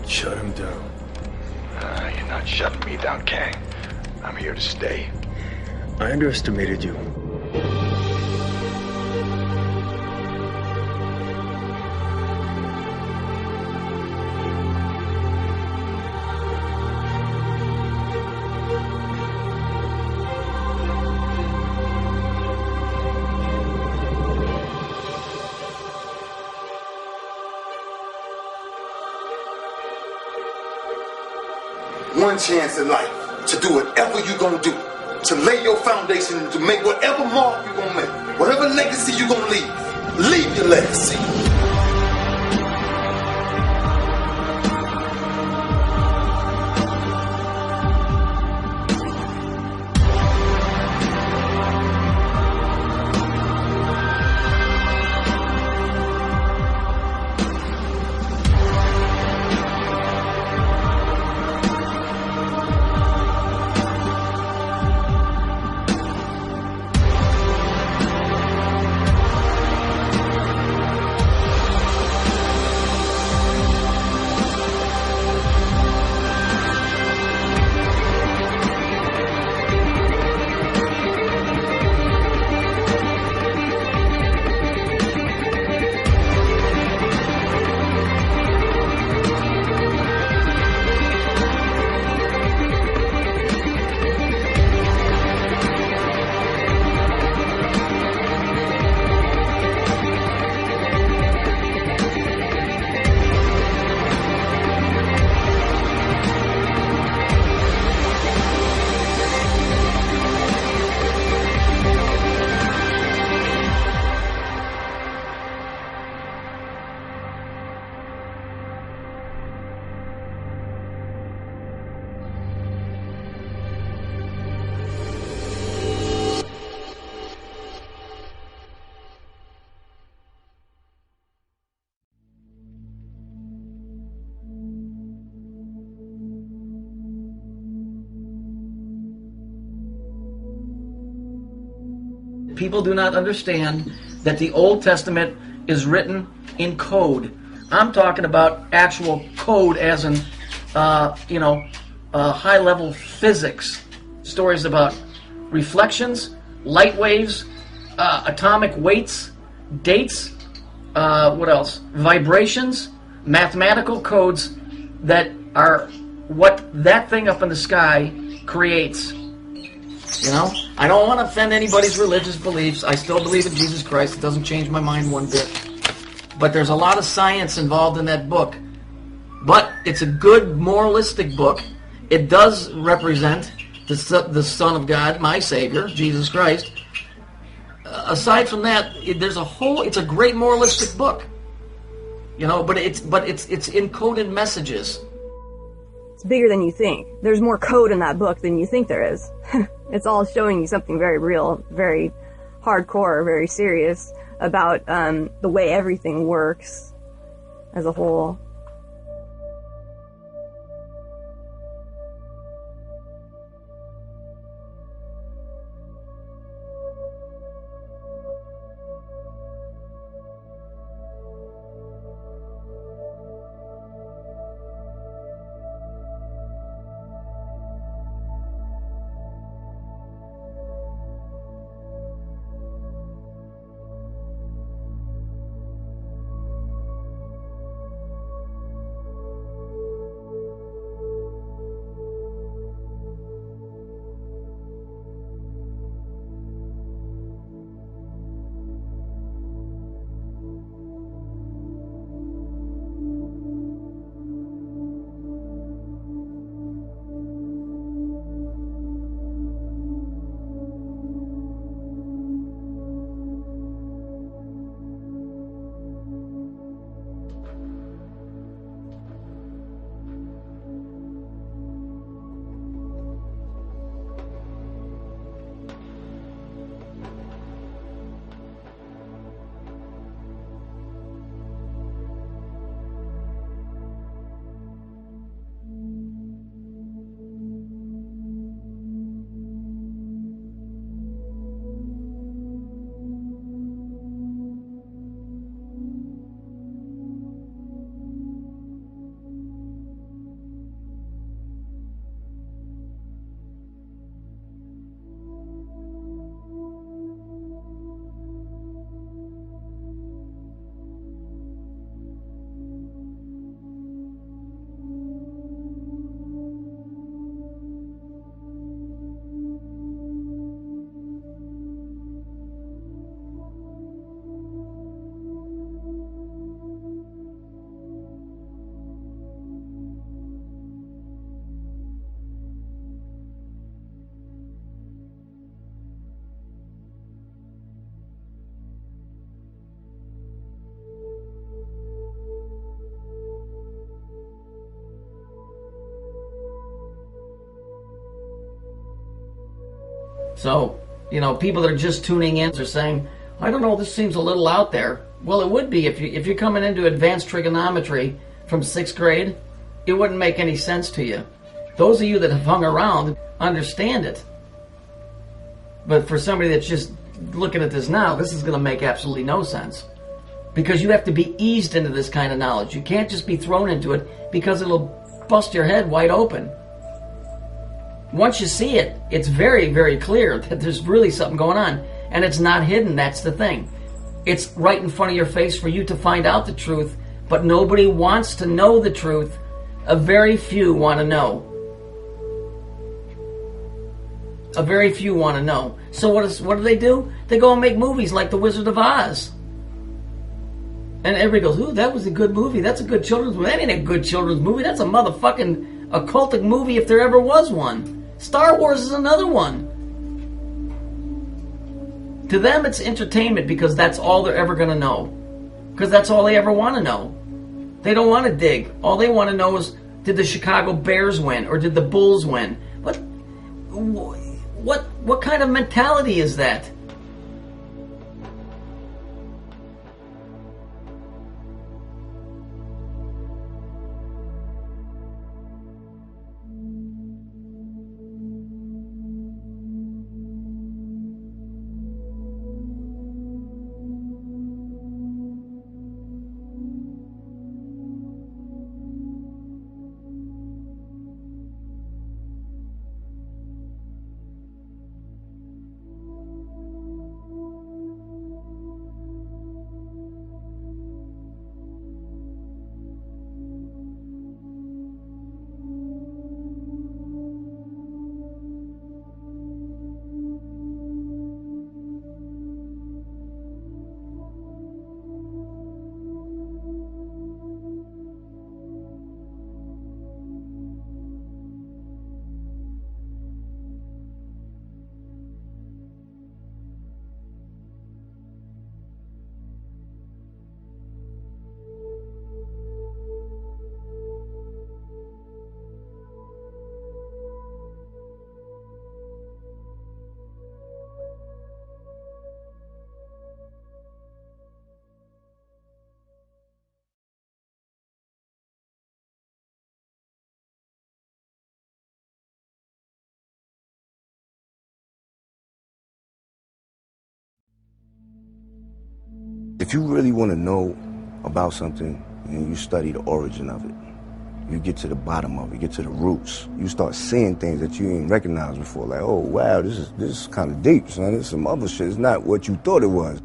Shut him down. You're not shutting me down, Kang. I'm here to stay. I underestimated you. One chance in life to do whatever you're gonna do, to lay your foundation, to make whatever mark you're gonna make, whatever legacy you're gonna leave your legacy. People do not understand that the Old Testament is written in code. I'm talking about actual code as in, high-level physics. Stories about reflections, light waves, atomic weights, dates, what else? Vibrations, mathematical codes that are what that thing up in the sky creates. You know, I don't want to offend anybody's religious beliefs. I still believe in Jesus Christ. It doesn't change my mind one bit. But there's a lot of science involved in that book. But it's a good moralistic book. It does represent the Son of God, my Savior, Jesus Christ. Aside from that, it's a great moralistic book. You know, but it's encoded messages. It's bigger than you think. There's more code in that book than you think there is. It's all showing you something very real, very hardcore, very serious about the way everything works as a whole. So, you know, people that are just tuning in are saying, I don't know, this seems a little out there. Well, it would be if you're coming into advanced trigonometry from 6th grade. It wouldn't make any sense to you. Those of you that have hung around understand it. But for somebody that's just looking at this now, this is going to make absolutely no sense. Because you have to be eased into this kind of knowledge. You can't just be thrown into it because it'll bust your head wide open. Once you see it, it's very, very clear that there's really something going on. And it's not hidden, that's the thing. It's right in front of your face for you to find out the truth, but nobody wants to know the truth. A very few want to know. A very few want to know. So what do? They go and make movies like The Wizard of Oz. And everybody goes, ooh, that was a good movie. That's a good children's movie. That ain't a good children's movie. That's a motherfucking occultic movie if there ever was one. Star Wars is another one. To them, it's entertainment because that's all they're ever going to know. Because that's all they ever want to know. They don't want to dig. All they want to know is, did the Chicago Bears win or did the Bulls win? What kind of mentality is that? If you really want to know about something and you study the origin of it, you get to the bottom of it, get to the roots. You start seeing things that you ain't recognized before. Like, oh, wow, this is kind of deep, son. This is some other shit. It's not what you thought it was.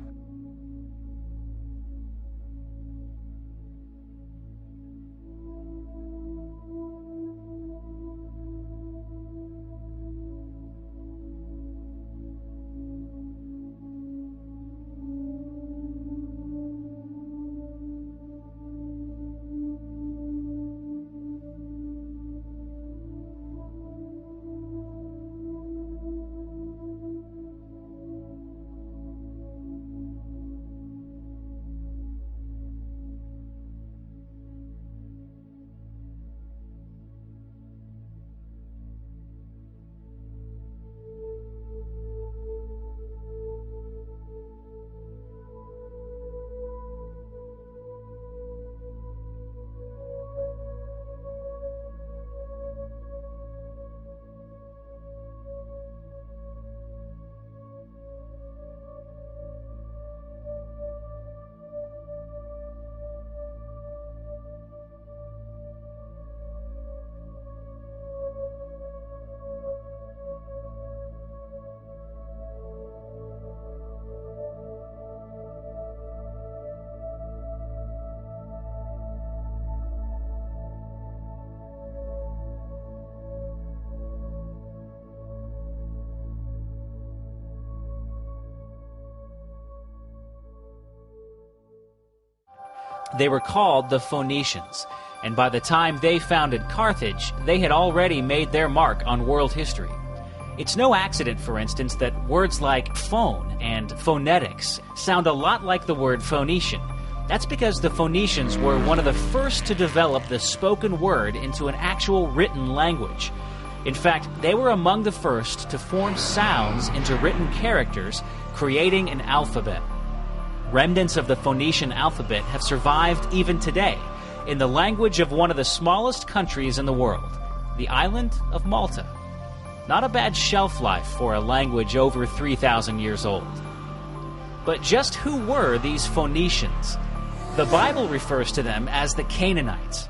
They were called the Phoenicians, and by the time they founded Carthage, they had already made their mark on world history. It's no accident, for instance, that words like phone and phonetics sound a lot like the word Phoenician. That's because the Phoenicians were one of the first to develop the spoken word into an actual written language. In fact, they were among the first to form sounds into written characters, creating an alphabet. Remnants of the Phoenician alphabet have survived even today in the language of one of the smallest countries in the world, the island of Malta. Not a bad shelf life for a language over 3,000 years old. But just who were these Phoenicians? The Bible refers to them as the Canaanites.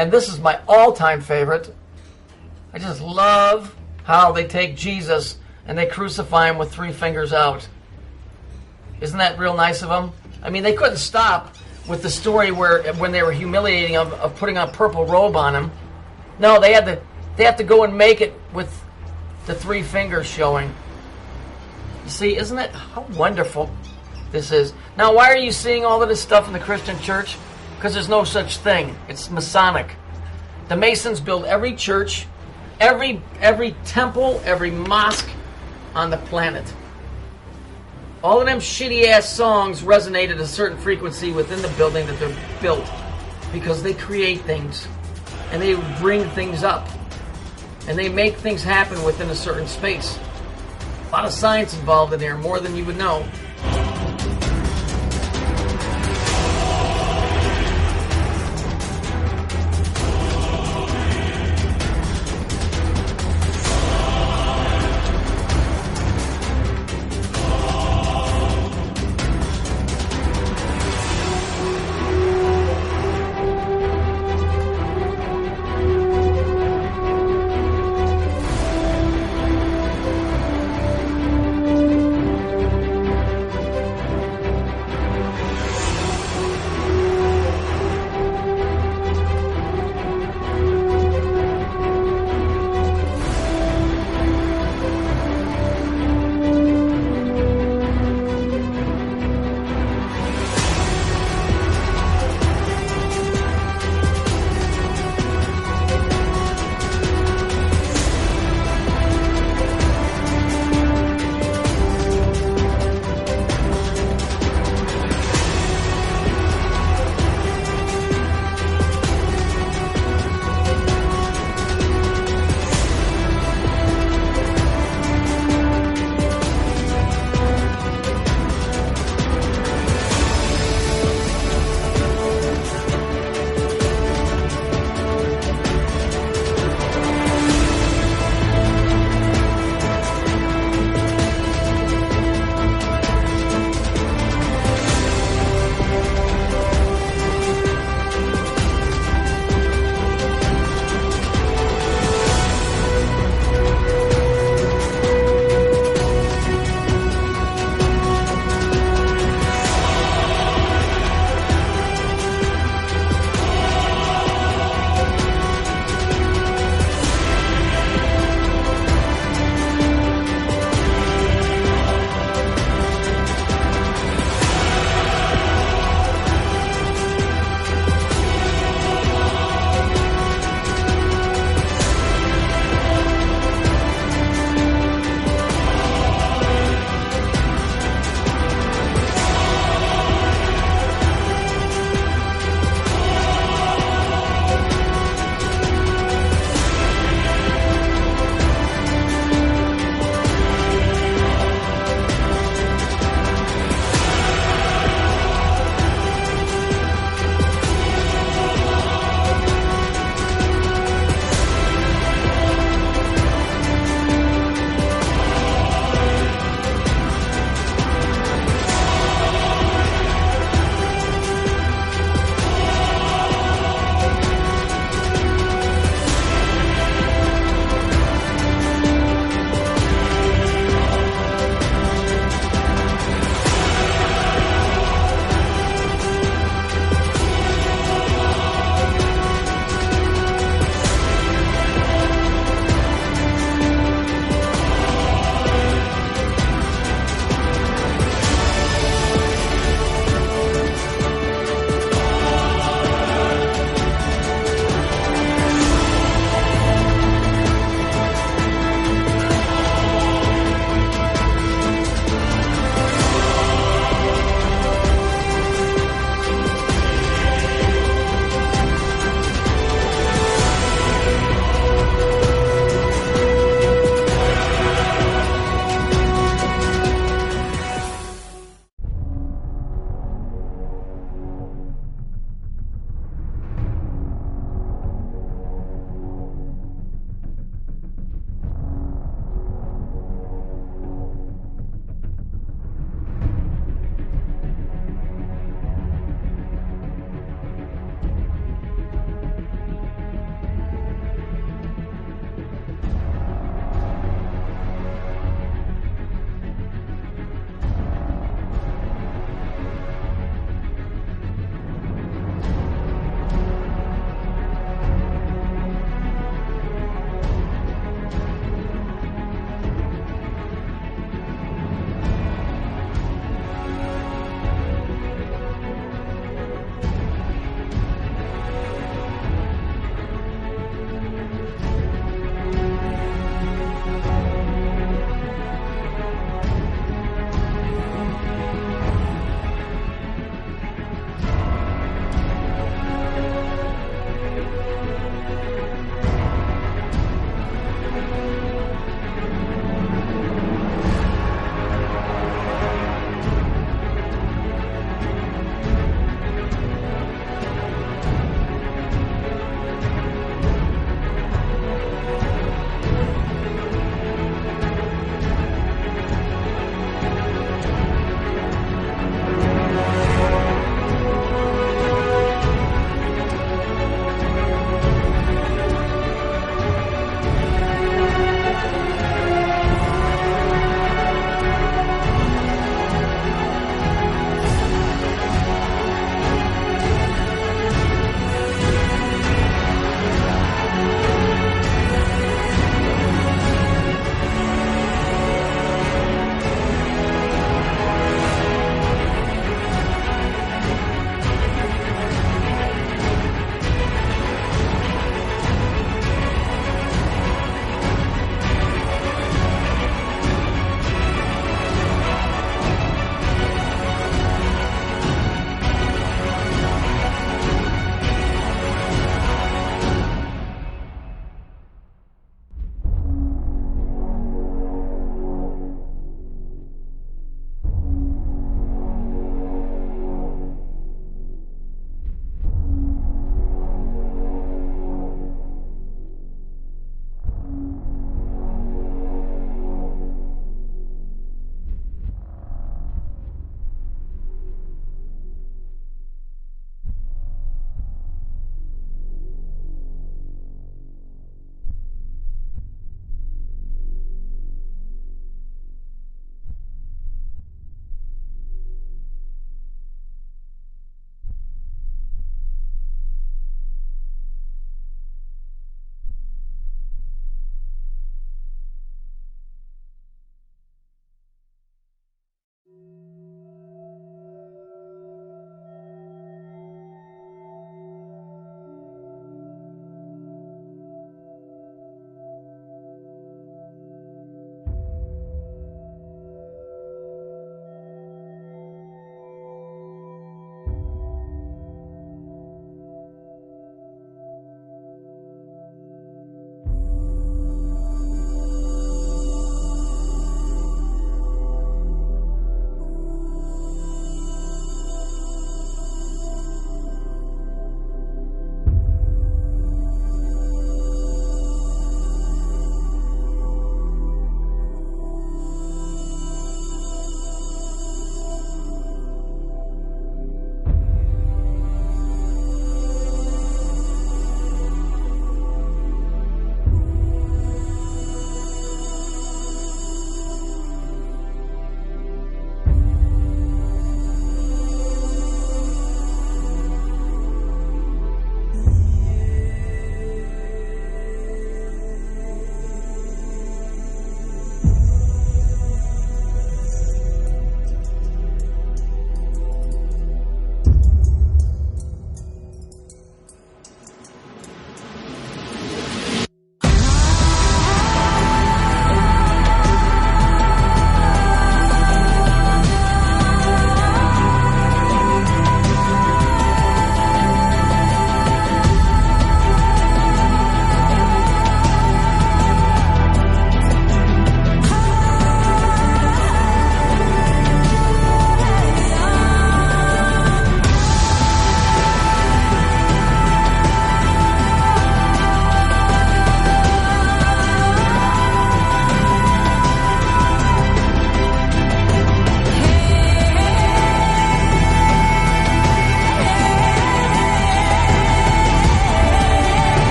And this is my all-time favorite. I just love how they take Jesus and they crucify him with 3 fingers out. Isn't that real nice of them? I mean, they couldn't stop with the story where when they were humiliating him of putting a purple robe on him. No, they have to go and make it with the 3 fingers showing. You see, isn't it how wonderful this is? Now, why are you seeing all of this stuff in the Christian church? Because there's no such thing. It's Masonic. The Masons build every church, every temple, every mosque on the planet. All of them shitty-ass songs resonate at a certain frequency within the building that they're built because they create things and they bring things up and they make things happen within a certain space. A lot of science involved in there, more than you would know.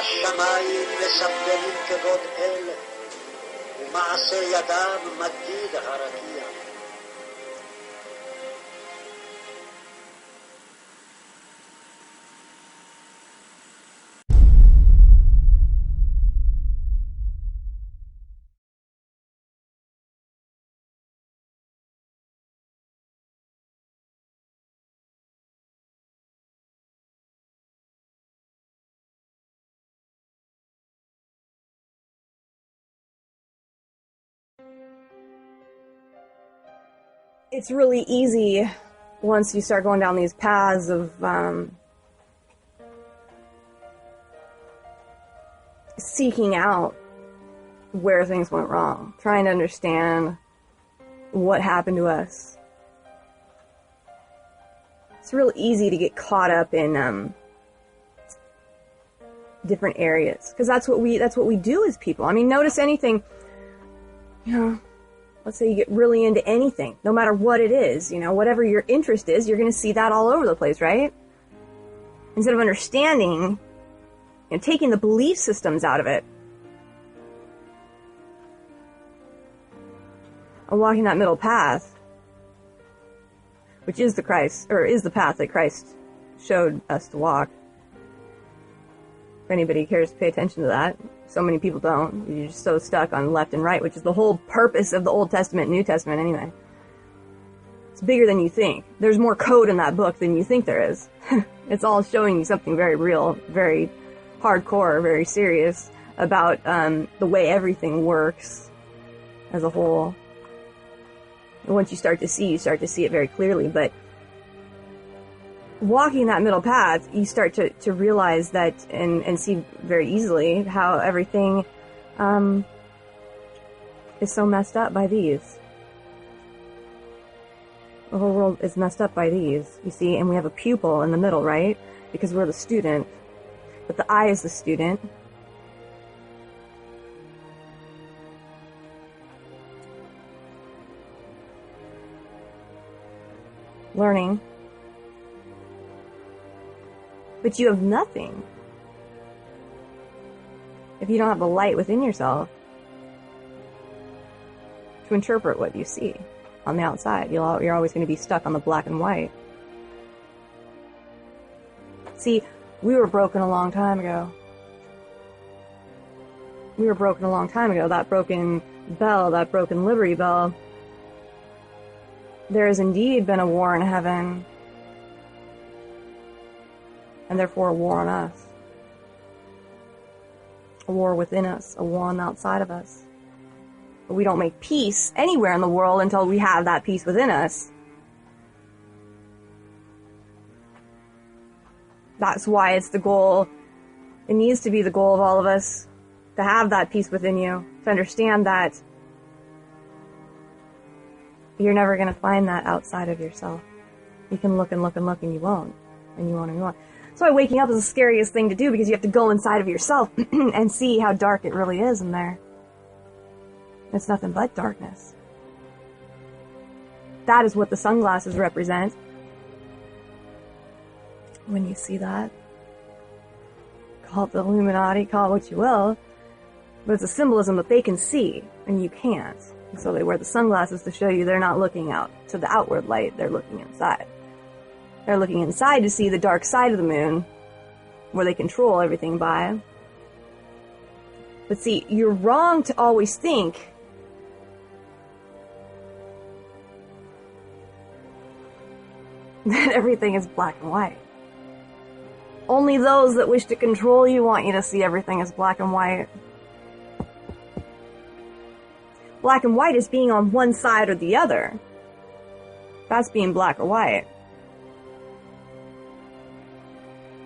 השמיים מספרים כבוד אל, ומעשה ידם מדיד הרקיע. It's really easy once you start going down these paths of seeking out where things went wrong, trying to understand what happened to us. It's real easy to get caught up in different areas, because that's what we do as people. I mean, notice anything, let's say you get really into anything, no matter what it is, whatever your interest is, you're going to see that all over the place, right? Instead of understanding and taking the belief systems out of it and walking that middle path, which is the path that Christ showed us to walk. If anybody cares to pay attention to that. So many people don't. You're just so stuck on left and right, which is the whole purpose of the Old Testament and New Testament anyway. It's bigger than you think. There's more code in that book than you think there is. It's all showing you something very real, very hardcore, very serious about the way everything works as a whole. And once you start to see it very clearly. But walking that middle path, you start to realize that and see very easily how everything is so messed up by these. The whole world is messed up by these, you see, and we have a pupil in the middle, right? Because we're the student, but the I is the student. Learning. But you have nothing if you don't have the light within yourself to interpret what you see on the outside. You're always going to be stuck on the black and white. See, we were broken a long time ago. That broken bell, that broken Liberty Bell. There has indeed been a war in heaven, and therefore a war on us. A war within us, a war on the outside of us. But we don't make peace anywhere in the world until we have that peace within us. That's why it's the goal, it needs to be the goal of all of us, to have that peace within you, to understand that you're never going to find that outside of yourself. You can look and look and look and you won't. And you won't and you won't. So waking up is the scariest thing to do, because you have to go inside of yourself and see how dark it really is in there. It's nothing but darkness. That is what the sunglasses represent. When you see that, call it the Illuminati, call it what you will, but it's a symbolism that they can see and you can't. And so they wear the sunglasses to show you they're not looking out to the outward light, they're looking inside. They're looking inside to see the dark side of the moon, where they control everything by. But see, you're wrong to always think that everything is black and white. Only those that wish to control you want you to see everything as black and white. Black and white is being on one side or the other. That's being black or white.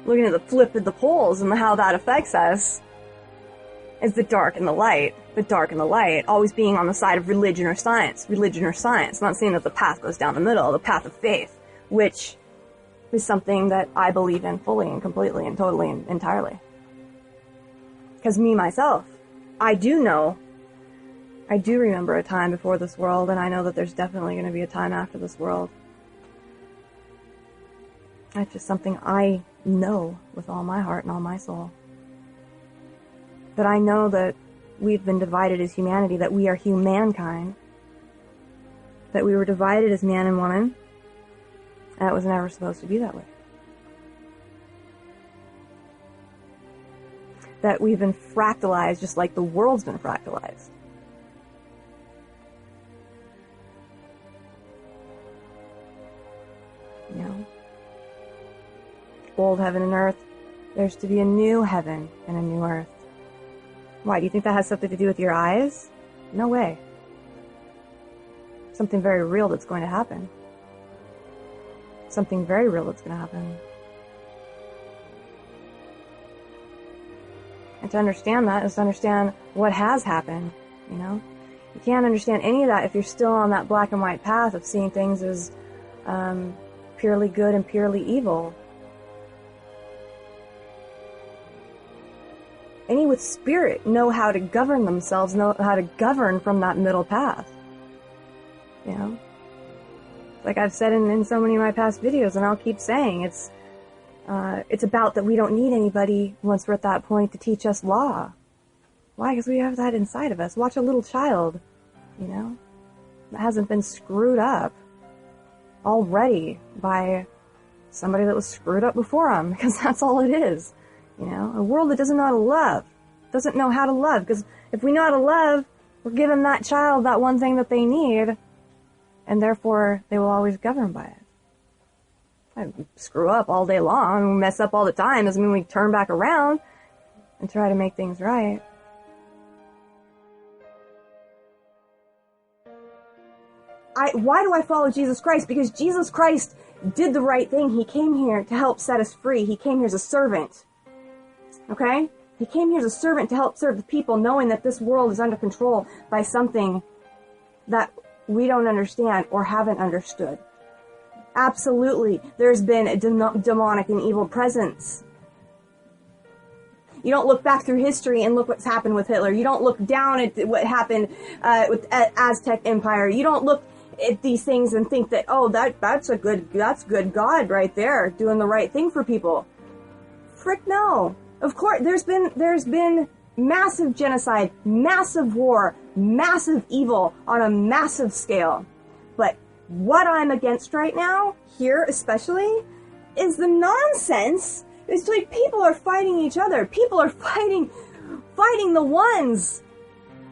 Looking at the flip of the poles and how that affects us is the dark and the light. The dark and the light always being on the side of religion or science. Religion or science. Not saying that the path goes down the middle, the path of faith, which is something that I believe in fully and completely and totally and entirely. Because me, myself, I do remember a time before this world, and I know that there's definitely going to be a time after this world. That's just something I know with all my heart and all my soul. But I know that we've been divided as humanity, that we are humankind, that we were divided as man and woman, and it was never supposed to be that way. That we've been fractalized just like the world's been fractalized. You know? Old heaven and earth, there's to be a new heaven and a new earth. Why, do you think that has something to do with your eyes? No way. Something very real that's going to happen. Something very real that's going to happen. And to understand that is to understand what has happened, you know? You can't understand any of that if you're still on that black and white path of seeing things as purely good and purely evil. Any with spirit know how to govern themselves, know how to govern from that middle path. You know? Like I've said in so many of my past videos, and I'll keep saying, it's about that we don't need anybody once we're at that point to teach us law. Why? Because we have that inside of us. Watch a little child, you know, that hasn't been screwed up already by somebody that was screwed up before them, because that's all it is. You know, a world that doesn't know how to love, doesn't know how to love, because if we know how to love, we're giving that child that one thing that they need, and therefore they will always govern by it. I screw up all day long, we mess up all the time, doesn't mean we turn back around and try to make things right. Why do I follow Jesus Christ? Because Jesus Christ did the right thing. He came here to help set us free. He came here as a servant. Okay? He came here as a servant to help serve the people, knowing that this world is under control by something that we don't understand or haven't understood. Absolutely, there's been a demonic and evil presence. You don't look back through history and look what's happened with Hitler. You don't look down at what happened with Aztec Empire. You don't look at these things and think that, oh, that's good God right there, doing the right thing for people. Frick no. Of course, there's been massive genocide, massive war, massive evil on a massive scale. But what I'm against right now, here especially, is the nonsense. It's like people are fighting each other. People are fighting the ones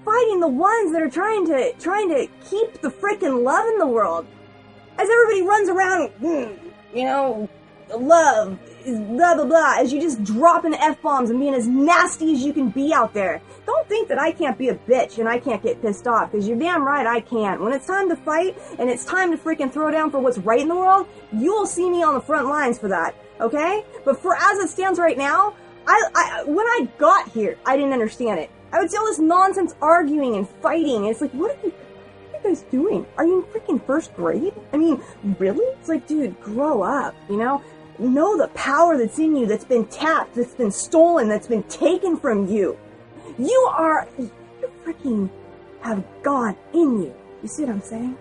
that are trying to keep the frickin' love in the world. As everybody runs around, you know, love, blah, blah, blah, as you just dropping F-bombs and being as nasty as you can be out there. Don't think that I can't be a bitch and I can't get pissed off, because you're damn right I can. When it's time to fight and it's time to freaking throw down for what's right in the world, you will see me on the front lines for that, okay? But for as it stands right now, when I got here, I didn't understand it. I would see all this nonsense arguing and fighting, and it's like, what are you guys doing? Are you in freaking first grade? I mean, really? It's like, dude, grow up, you know? Know the power that's in you, that's been tapped, that's been stolen, that's been taken from you. You freaking have God in you. You see what I'm saying?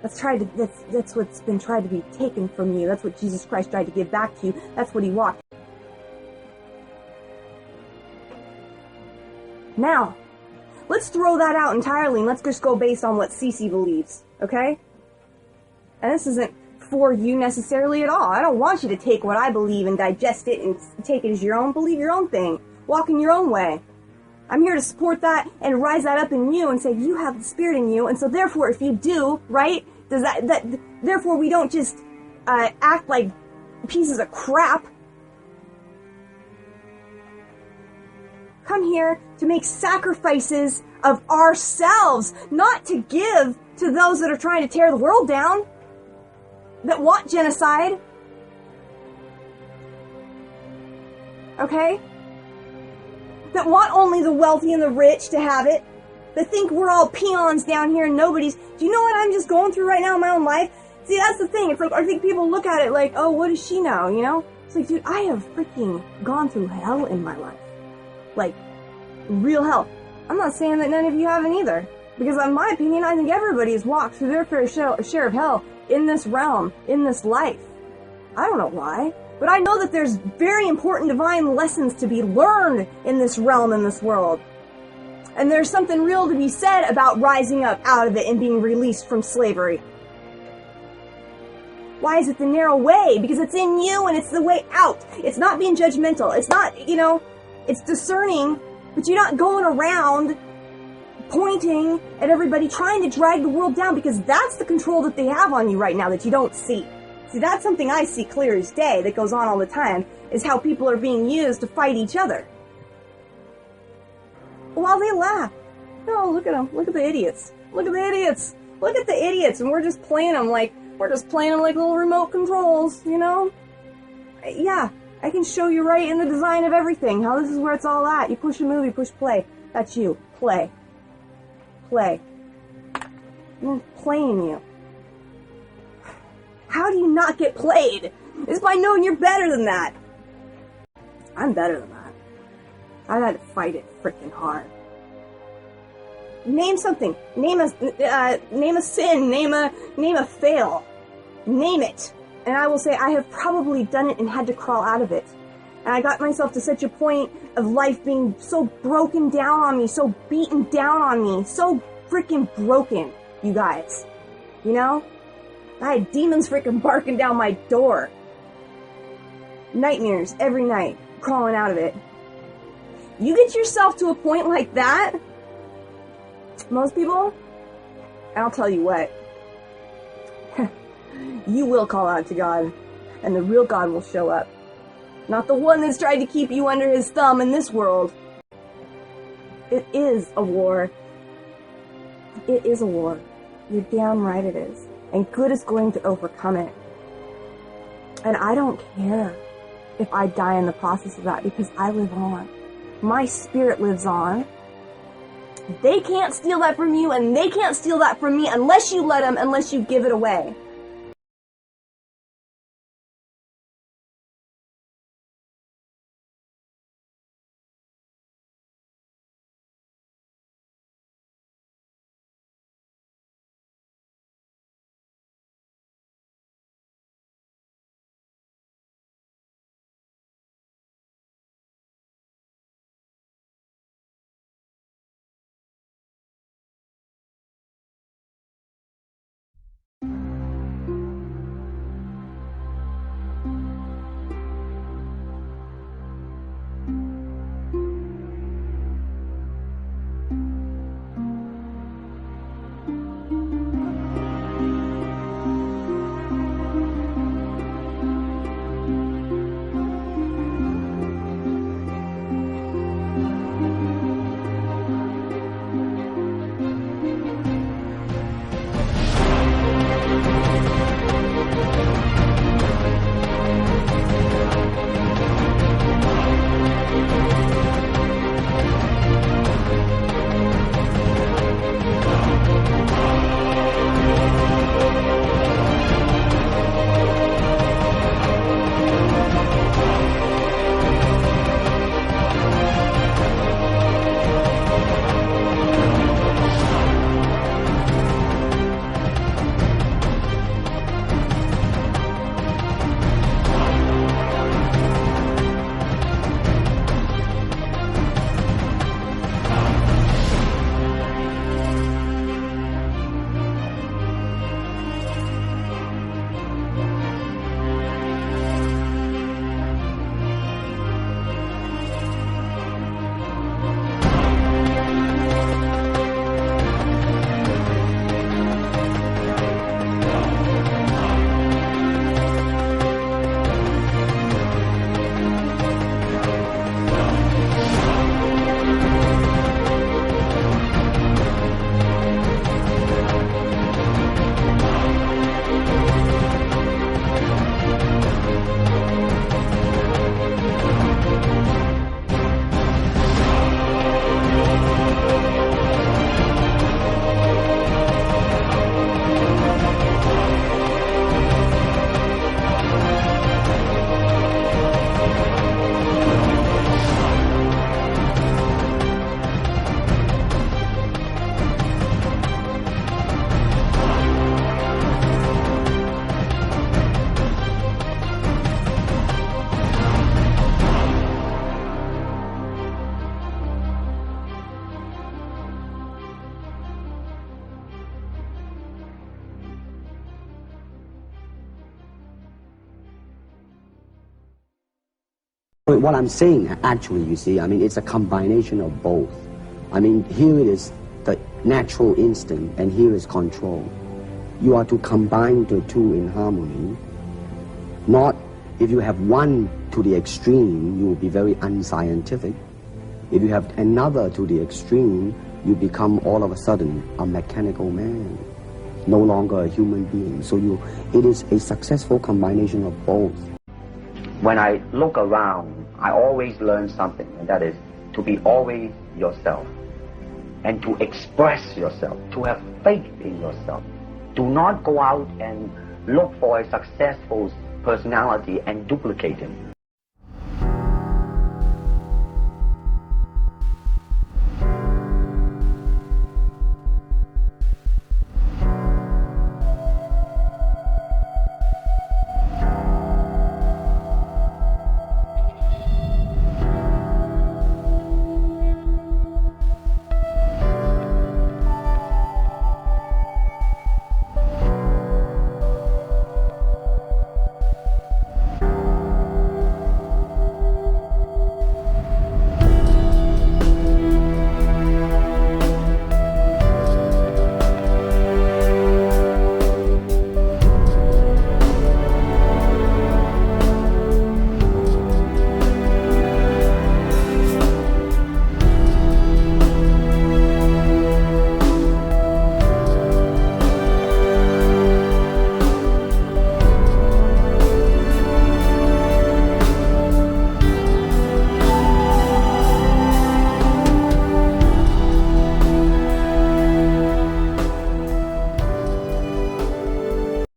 That's what's been tried to be taken from you. That's what Jesus Christ tried to give back to you. That's what he walked. Now, let's throw that out entirely and let's just go based on what Cece believes, okay? And this isn't for you necessarily at all. I don't want you to take what I believe and digest it and take it as your own. Believe your own thing. Walk in your own way. I'm here to support that and rise that up in you and say you have the Spirit in you, and so therefore if you do, right, therefore we don't just act like pieces of crap. Come here to make sacrifices of ourselves, not to give to those that are trying to tear the world down, that want genocide. Okay? That want only the wealthy and the rich to have it. That think we're all peons down here and nobody's. Do you know what I'm just going through right now in my own life? See, that's the thing. It's like, I think people look at it like, oh, what does she know, you know? It's like, dude, I have freaking gone through hell in my life. Like, real hell. I'm not saying that none of you haven't either. Because in my opinion, I think everybody has walked through their fair share of hell in this realm, in this life. I don't know why. But I know that there's very important divine lessons to be learned in this realm, in this world. And there's something real to be said about rising up out of it and being released from slavery. Why is it the narrow way? Because it's in you and it's the way out. It's not being judgmental. It's not, it's discerning, but you're not going around pointing at everybody, trying to drag the world down, because that's the control that they have on you right now that you don't see. See, that's something I see clear as day that goes on all the time, is how people are being used to fight each other. While they laugh. Oh, look at them. Look at the idiots. Look at the idiots. Look at the idiots. And we're just playing them like little remote controls, Yeah, I can show you right in the design of everything how this is where it's all at. You push a movie, push play. That's you. Play. Play. I'm playing you. How do you not get played? It's by knowing you're better than that. I'm better than that. I've had to fight it freaking hard. Name something. Name a sin. Name a fail. Name it. And I will say I have probably done it and had to crawl out of it. And I got myself to such a point of life being so broken down on me, so beaten down on me, so freaking broken, you guys. I had demons freaking barking down my door. Nightmares every night, crawling out of it. You get yourself to a point like that, most people, and I'll tell you what, you will call out to God, and the real God will show up. Not the one that's tried to keep you under his thumb in this world. It is a war. It is a war. You're damn right it is. And good is going to overcome it. And I don't care if I die in the process of that, because I live on. My spirit lives on. They can't steal that from you, and they can't steal that from me unless you let them, unless you give it away. What I'm saying, actually, you see, I mean, it's a combination of both. I mean, here it is the natural instinct, and here is control. You are to combine the two in harmony. Not, if you have one to the extreme, you will be very unscientific. If you have another to the extreme, you become all of a sudden a mechanical man, no longer a human being. So it is a successful combination of both. When I look around, I always learn something, and that is to be always yourself and to express yourself, to have faith in yourself. Do not go out and look for a successful personality and duplicate him.